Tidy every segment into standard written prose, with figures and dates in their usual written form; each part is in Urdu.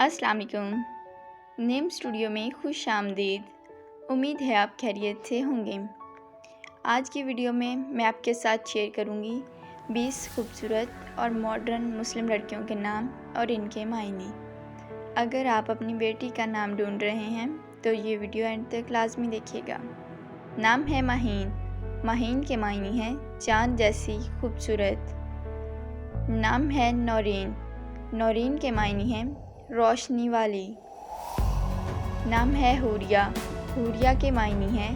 السلام علیکم۔ نیم اسٹوڈیو میں خوش آمدید۔ امید ہے آپ خیریت سے ہوں گے۔ آج کی ویڈیو میں آپ کے ساتھ شیئر کروں گی 20 خوبصورت اور ماڈرن مسلم لڑکیوں کے نام اور ان کے معنی۔ اگر آپ اپنی بیٹی کا نام ڈھونڈ رہے ہیں تو یہ ویڈیو اینڈ تک لازمی دیکھیے گا۔ نام ہے مہین۔ مہین کے معنی ہیں چاند جیسی خوبصورت۔ نام ہے نورین۔ نورین کے معنی ہیں روشنی والی۔ نام ہے حوریہ۔ حوریہ کے معنی ہیں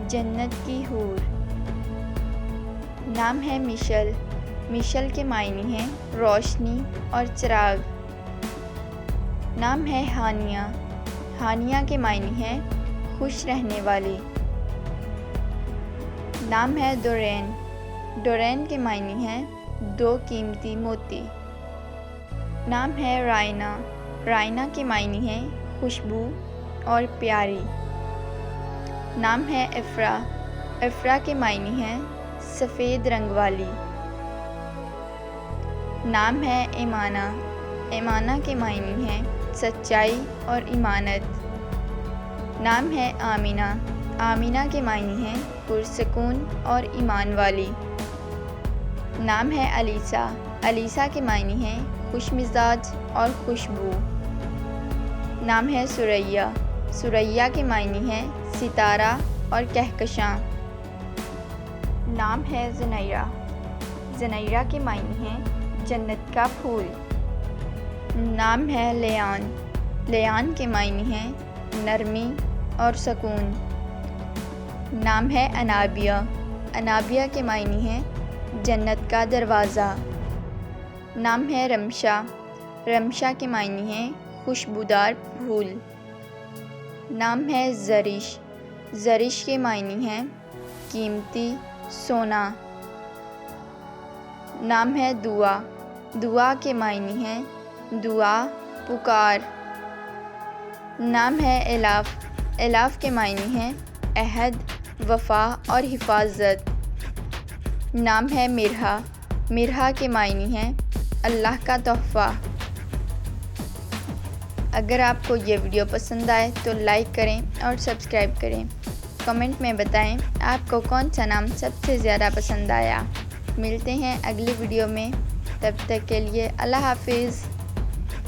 جنت کی حور۔ نام ہے مشل۔ مشل کے معنی ہیں روشنی اور چراغ۔ نام ہے ہانیہ۔ ہانیہ کے معنی ہیں خوش رہنے والی۔ نام ہے دورین۔ دورین کے معنی ہیں دو قیمتی موتی۔ نام ہے رائنا۔ رائنا کے معنی ہیں خوشبو اور پیاری۔ نام ہے افرا۔ افرا کے معنی ہیں سفید رنگ والی۔ نام ہے ایمانہ۔ ایمانہ کے معنی ہیں سچائی اور ایمانت۔ نام ہے آمینہ۔ آمینہ کے معنی ہیں پرسکون اور ایمان والی۔ نام ہے علیسہ۔ علیسہ کے معنی ہیں خوش مزاج اور خوشبو۔ نام ہے سریہ۔ سریہ کے معنی ہیں ستارہ اور کہکشاں۔ نام ہے زنیرہ۔ زنیرہ کے معنی ہیں جنت کا پھول۔ نام ہے لیان۔ لیان کے معنی ہیں نرمی اور سکون۔ نام ہے انابیہ۔ انابیہ کے معنی ہیں جنت کا دروازہ۔ نام ہے رمشا۔ رمشا کے معنی ہیں خوشبودار پھول۔ نام ہے زرش۔ زرش کے معنی ہیں قیمتی سونا۔ نام ہے دعا۔ دعا کے معنی ہیں دعا پکار۔ نام ہے الاف۔ الاف کے معنی ہیں عہد، وفا اور حفاظت۔ نام ہے مرحا۔ مرحا کے معنی ہیں اللہ کا تحفہ۔ اگر آپ کو یہ ویڈیو پسند آئے تو لائک کریں اور سبسکرائب کریں۔ کمنٹ میں بتائیں آپ کو کون سا نام سب سے زیادہ پسند آیا۔ ملتے ہیں اگلی ویڈیو میں، تب تک کے لیے اللہ حافظ۔